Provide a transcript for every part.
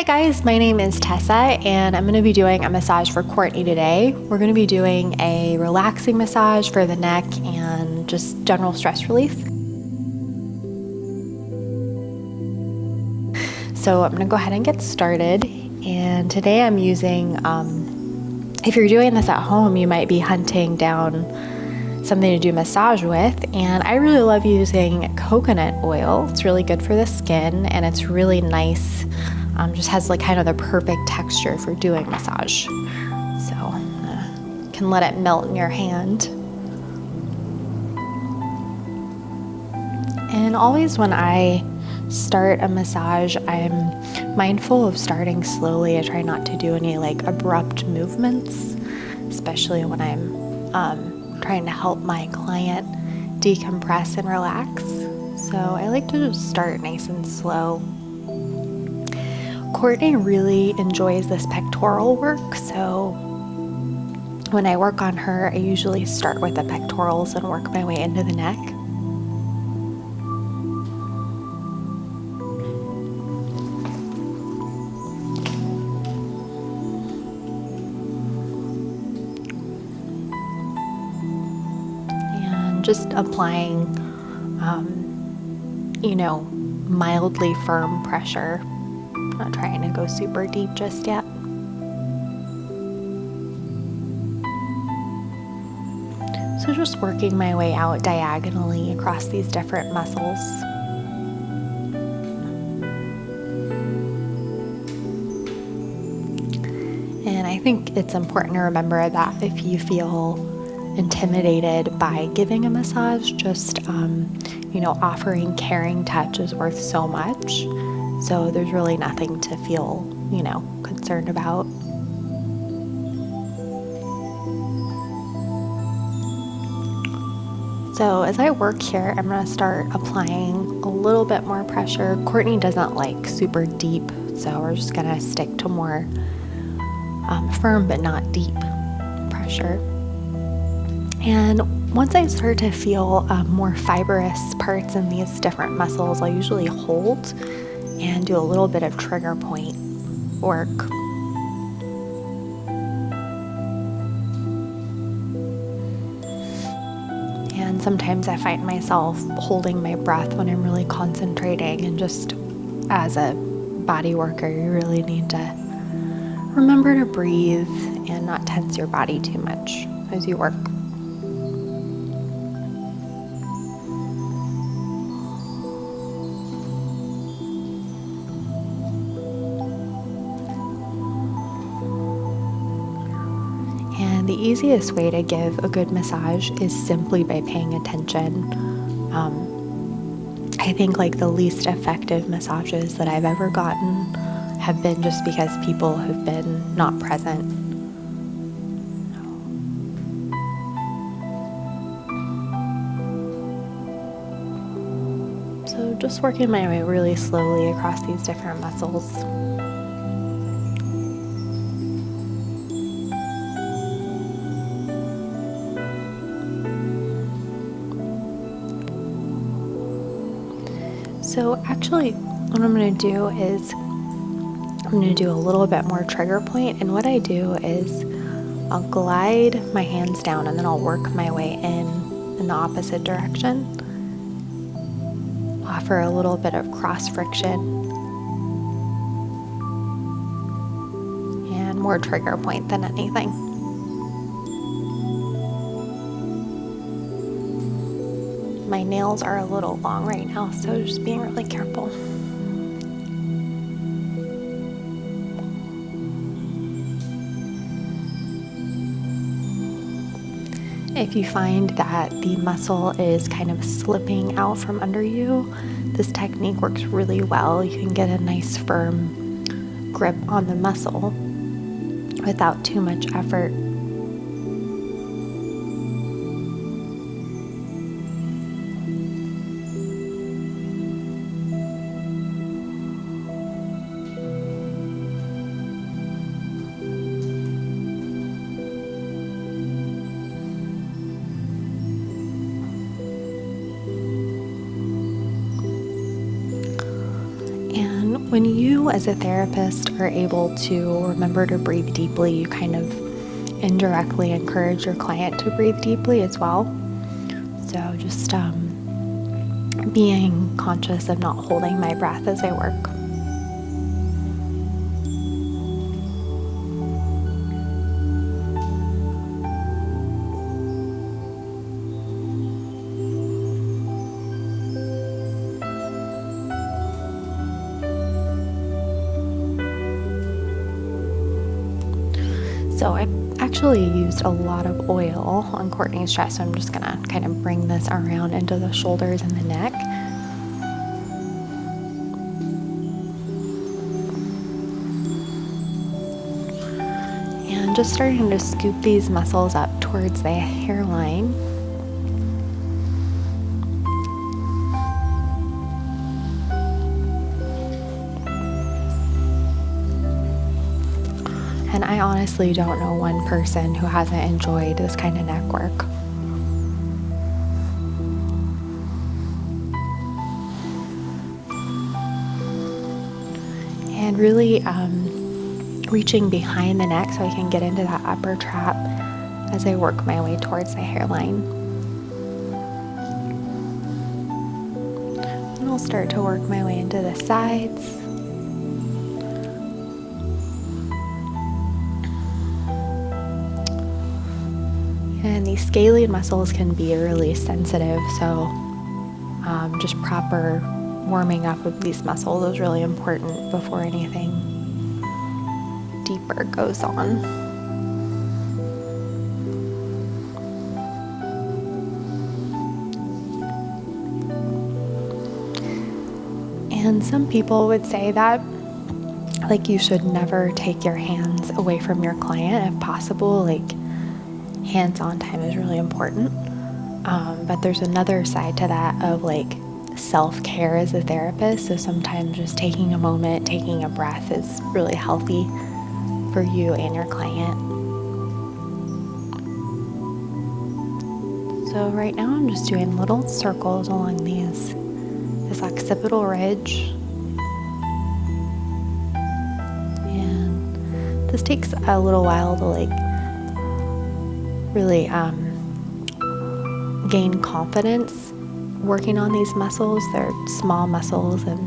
Hi guys, my name is Tessa and I'm going to be doing a massage for Courtney today. We're going to be doing a relaxing massage for the neck and just general stress relief. So I'm going to go ahead and get started. And today I'm using, if you're doing this at home, you might be hunting down something to do massage with, and I really love using coconut oil. It's really good for the skin and it's really nice. Just has like kind of the perfect texture for doing massage. So can let it melt in your hand. And always when I start a massage, I'm mindful of starting slowly. I try not to do any like abrupt movements, especially when I'm trying to help my client decompress and relax. So I like to just start nice and slow. Courtney really enjoys this pectoral work, so when I work on her, I usually start with the pectorals and work my way into the neck. And just applying, mildly firm pressure. Not trying to go super deep just yet. So just working my way out diagonally across these different muscles. And I think it's important to remember that if you feel intimidated by giving a massage, just offering caring touch is worth so much. So there's really nothing to feel, concerned about. So as I work here, I'm going to start applying a little bit more pressure. Courtney doesn't like super deep, so we're just going to stick to more firm but not deep pressure. And once I start to feel more fibrous parts in these different muscles, I'll usually hold and do a little bit of trigger point work. And sometimes I find myself holding my breath when I'm really concentrating, and just as a body worker, you really need to remember to breathe and not tense your body too much as you work. And the easiest way to give a good massage is simply by paying attention. I think like the least effective massages that I've ever gotten have been just because people have been not present. So just working my way really slowly across these different muscles. So actually what I'm going to do is I'm going to do a little bit more trigger point, and what I do is I'll glide my hands down and then I'll work my way in the opposite direction. Offer a little bit of cross friction and more trigger point than anything. My nails are a little long right now, so just being really careful. If you find that the muscle is kind of slipping out from under you, this technique works really well. You can get a nice firm grip on the muscle without too much effort. When you, as a therapist, are able to remember to breathe deeply, you kind of indirectly encourage your client to breathe deeply as well. So just being conscious of not holding my breath as I work. So I actually used a lot of oil on Courtney's chest, so I'm just gonna kind of bring this around into the shoulders and the neck. And just starting to scoop these muscles up towards the hairline. And I honestly don't know one person who hasn't enjoyed this kind of neck work. And really reaching behind the neck so I can get into that upper trap as I work my way towards the hairline. And I'll start to work my way into the sides. And these scalene muscles can be really sensitive, so just proper warming up of these muscles is really important before anything deeper goes on. And some people would say that you should never take your hands away from your client if possible. Hands-on time is really important, but there's another side to that of self-care as a therapist. So sometimes just taking a moment, taking a breath is really healthy for you and your client. So right now I'm just doing little circles along this occipital ridge, and this takes a little while to really gain confidence working on these muscles. They're small muscles, and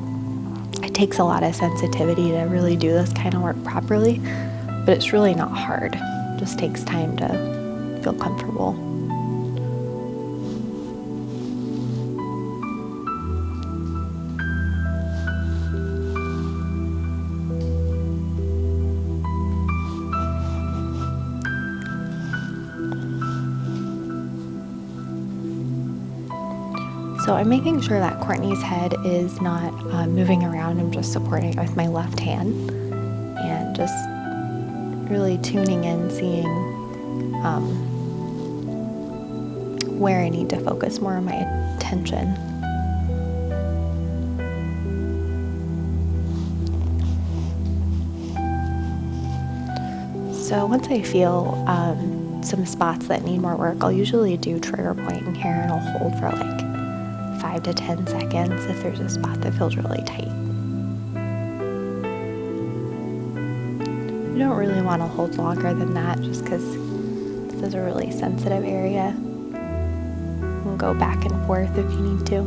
it takes a lot of sensitivity to really do this kind of work properly, but it's really not hard. It just takes time to feel comfortable. So I'm making sure that Courtney's head is not moving around. I'm just supporting it with my left hand and just really tuning in, seeing where I need to focus more of my attention. So once I feel some spots that need more work, I'll usually do trigger point in here, and I'll hold for 5 to 10 seconds if there's a spot that feels really tight. You don't really want to hold longer than that, just because this is a really sensitive area. You can go back and forth if you need to.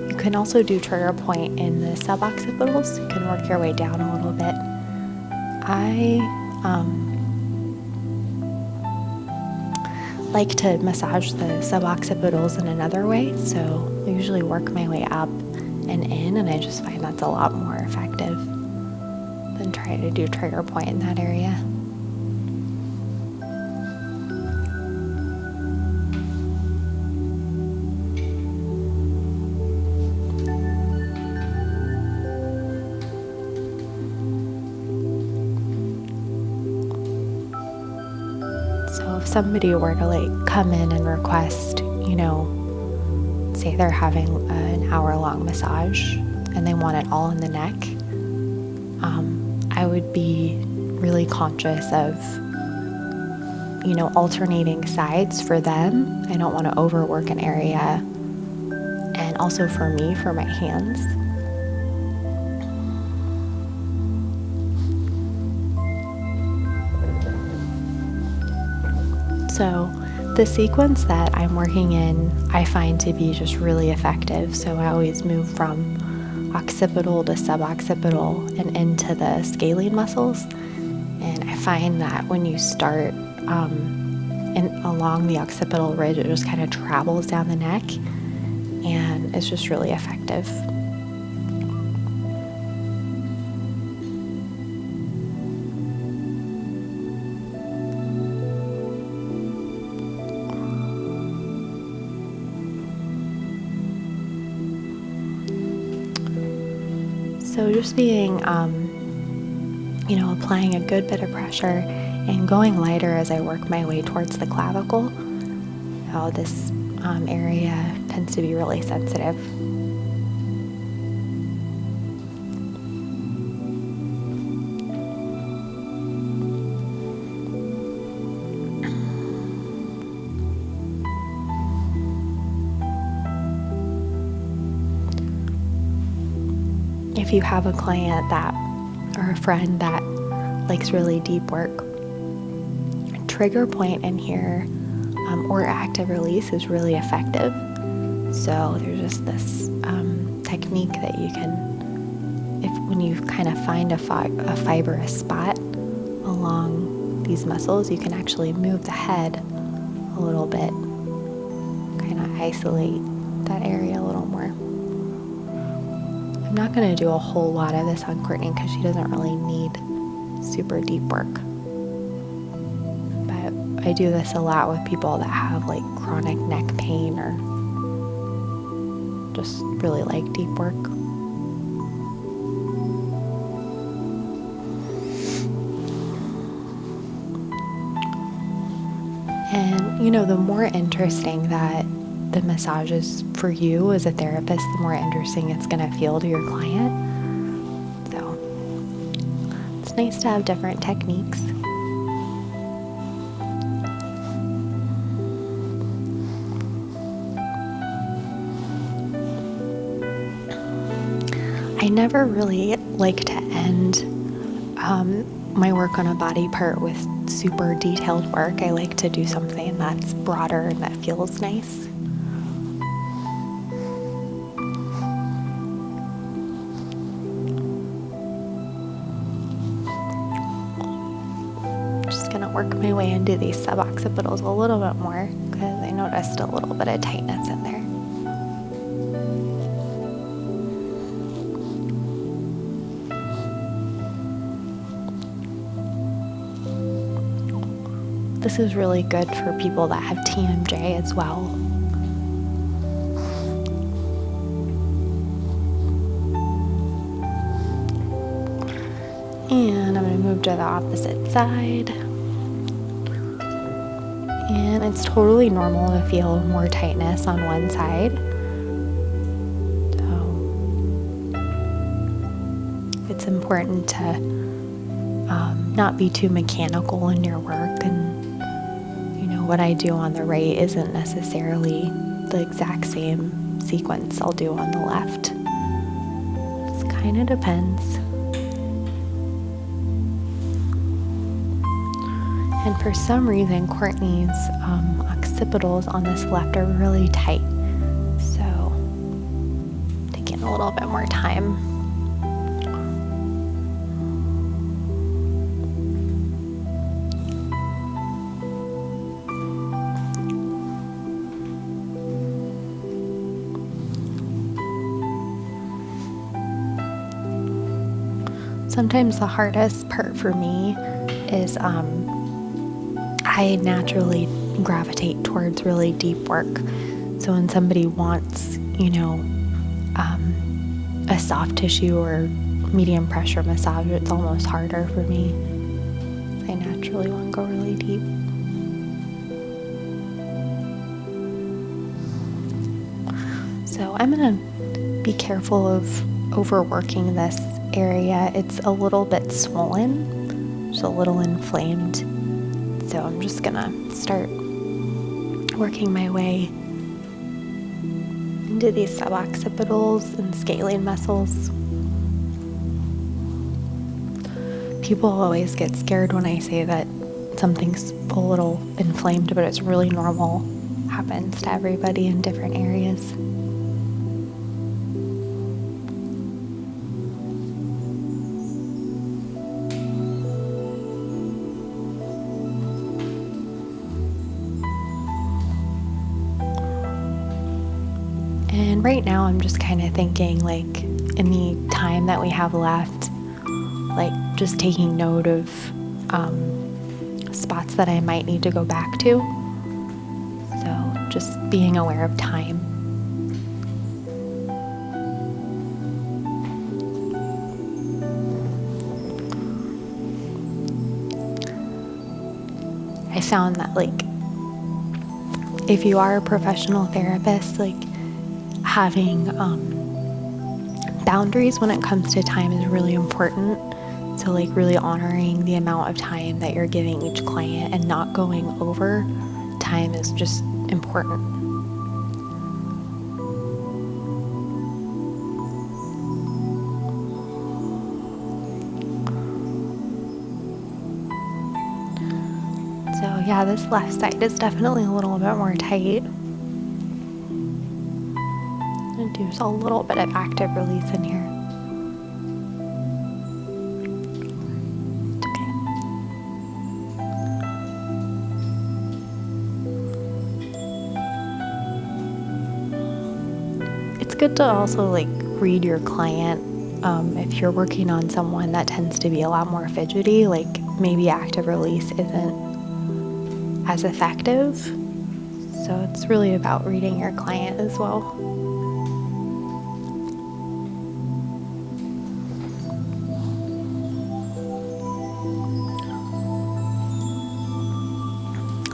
You can also do trigger point in the suboccipitals. You can work your way down a little bit. I like to massage the suboccipitals in another way, so I usually work my way up and in, and I just find that's a lot more effective than trying to do trigger point in that area. If somebody were to come in and request, say they're having an hour-long massage and they want it all in the neck, I would be really conscious of, alternating sides for them. I don't want to overwork an area. And also for me, for my hands. So the sequence that I'm working in, I find to be just really effective. So I always move from occipital to suboccipital and into the scalene muscles. And I find that when you start along the occipital ridge, it just kind of travels down the neck, and it's just really effective. So just being, applying a good bit of pressure and going lighter as I work my way towards the clavicle. This area tends to be really sensitive. If you have a client or a friend that likes really deep work, trigger point in here or active release is really effective. So there's just this technique that you can, when you kind of find a fibrous spot along these muscles, you can actually move the head a little bit, kind of isolate that area a little more. I'm not going to do a whole lot of this on Courtney because she doesn't really need super deep work. But I do this a lot with people that have like chronic neck pain or just really like deep work. And the more interesting that the massage is for you as a therapist, the more interesting it's going to feel to your client. So it's nice to have different techniques. I never really like to end my work on a body part with super detailed work. I like to do something that's broader and that feels nice. Just gonna work my way into these suboccipitals a little bit more because I noticed a little bit of tightness in there. This is really good for people that have TMJ as well. And I'm going to move to the opposite side. And it's totally normal to feel more tightness on one side. So it's important to not be too mechanical in your work, and what I do on the right isn't necessarily the exact same sequence I'll do on the left. It kind of depends. And for some reason, Courtney's occipitals on this left are really tight. So taking a little bit more time. Sometimes the hardest part for me is I naturally gravitate towards really deep work. So when somebody wants, a soft tissue or medium pressure massage, it's almost harder for me. I naturally want to go really deep. So I'm going to be careful of overworking this area. It's a little bit swollen, just a little inflamed. So I'm just gonna start working my way into these suboccipitals and scalene muscles. People always get scared when I say that something's a little inflamed, but it's really normal. Happens to everybody in different areas. And right now I'm just kind of thinking, like, in the time that we have left, like just taking note of spots that I might need to go back to. So just being aware of time. I found that, like, if you are a professional therapist, like, having boundaries when it comes to time is really important. So, like, really honoring the amount of time that you're giving each client and not going over time is just important. So yeah, this left side is definitely a little bit more tight. I'm going to do a little bit of active release in here. It's good to also, like, read your client. If you're working on someone that tends to be a lot more fidgety, like, maybe active release isn't as effective. So it's really about reading your client as well.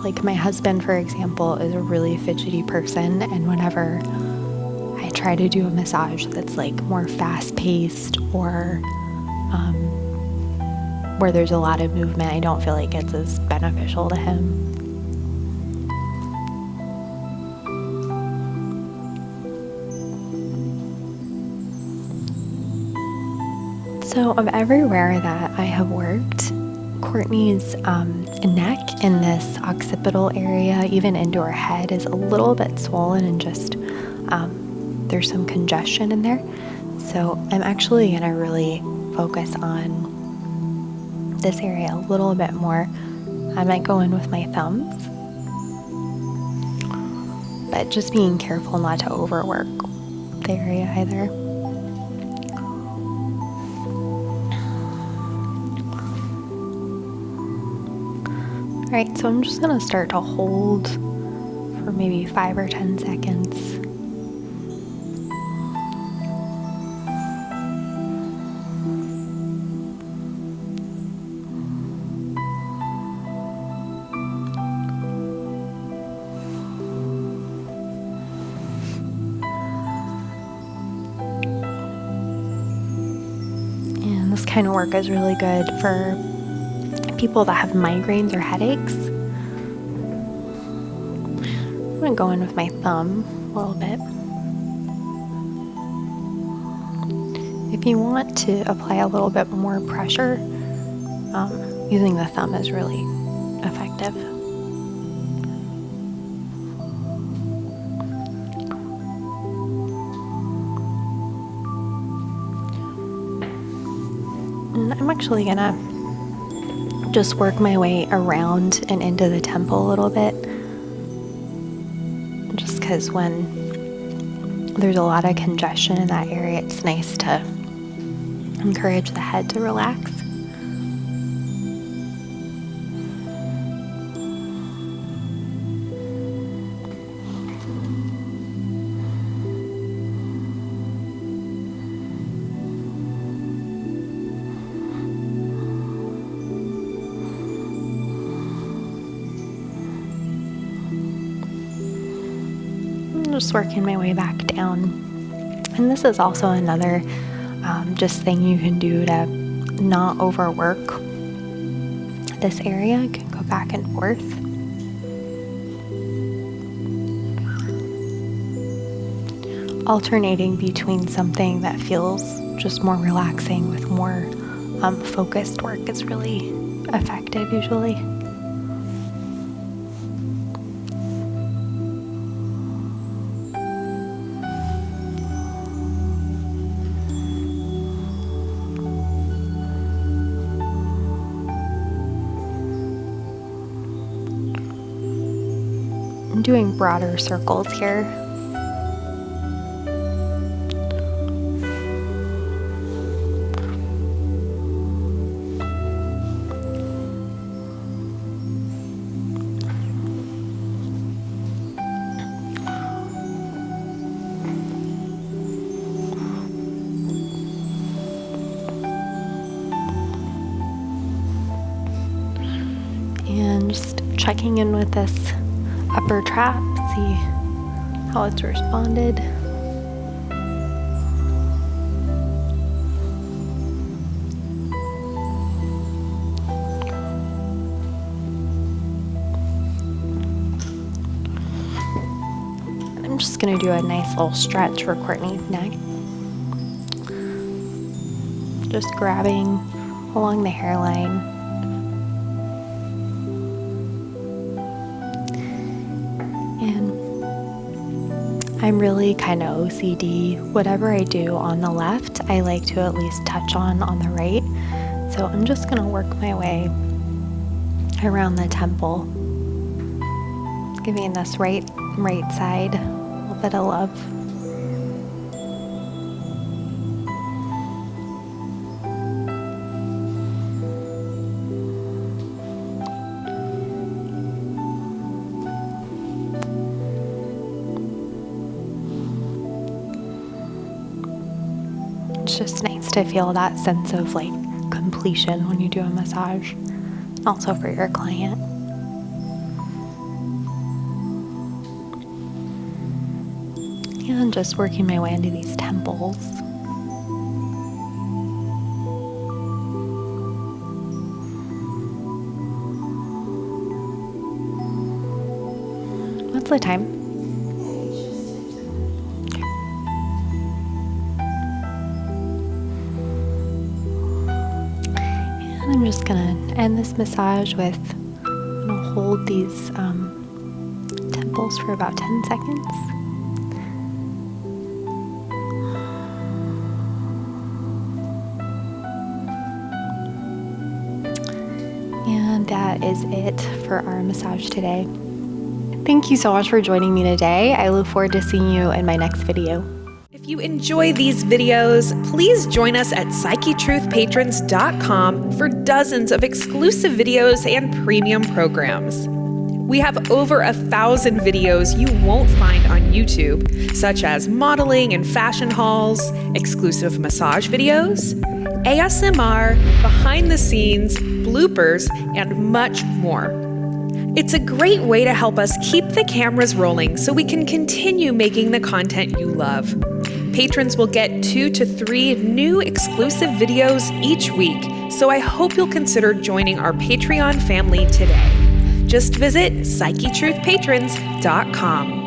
Like, my husband, for example, is a really fidgety person, and whenever I try to do a massage that's, like, more fast-paced or where there's a lot of movement, I don't feel like it's as beneficial to him. So of everywhere that I have worked, Courtney's neck in this occipital area, even into her head, is a little bit swollen and just there's some congestion in there. So I'm actually going to really focus on this area a little bit more. I might go in with my thumbs, but just being careful not to overwork the area either. Alright, so I'm just going to start to hold for maybe 5 or 10 seconds. And this kind of work is really good for people that have migraines or headaches. I'm going to go in with my thumb a little bit. If you want to apply a little bit more pressure, using the thumb is really effective. And I'm actually going to just work my way around and into the temple a little bit, just because when there's a lot of congestion in that area, it's nice to encourage the head to relax. Just working my way back down. And this is also another just thing you can do to not overwork this area. You can go back and forth. Alternating between something that feels just more relaxing with more focused work is really effective usually. I'm doing broader circles here. And just checking in with this upper trap, see how it's responded. I'm just going to do a nice little stretch for Courtney's neck. Just grabbing along the hairline. I'm really kind of OCD. Whatever I do on the left, I like to at least touch on the right. So I'm just going to work my way around the temple, giving this right side a little bit of love. It's just nice to feel that sense of like completion when you do a massage, also for your client. And just working my way into these temples. What's the time? I'm just gonna end this massage with, I'm gonna hold these temples for about 10 seconds. And that is it for our massage today. Thank you so much for joining me today. I look forward to seeing you in my next video. If you enjoy these videos, please join us at PsycheTruthPatrons.com for dozens of exclusive videos and premium programs. We have over 1,000 videos you won't find on YouTube, such as modeling and fashion hauls, exclusive massage videos, ASMR, behind the scenes, bloopers, and much more. It's a great way to help us keep the cameras rolling so we can continue making the content you love. Patrons will get 2 to 3 new exclusive videos each week, so I hope you'll consider joining our Patreon family today. Just visit PsycheTruthPatrons.com.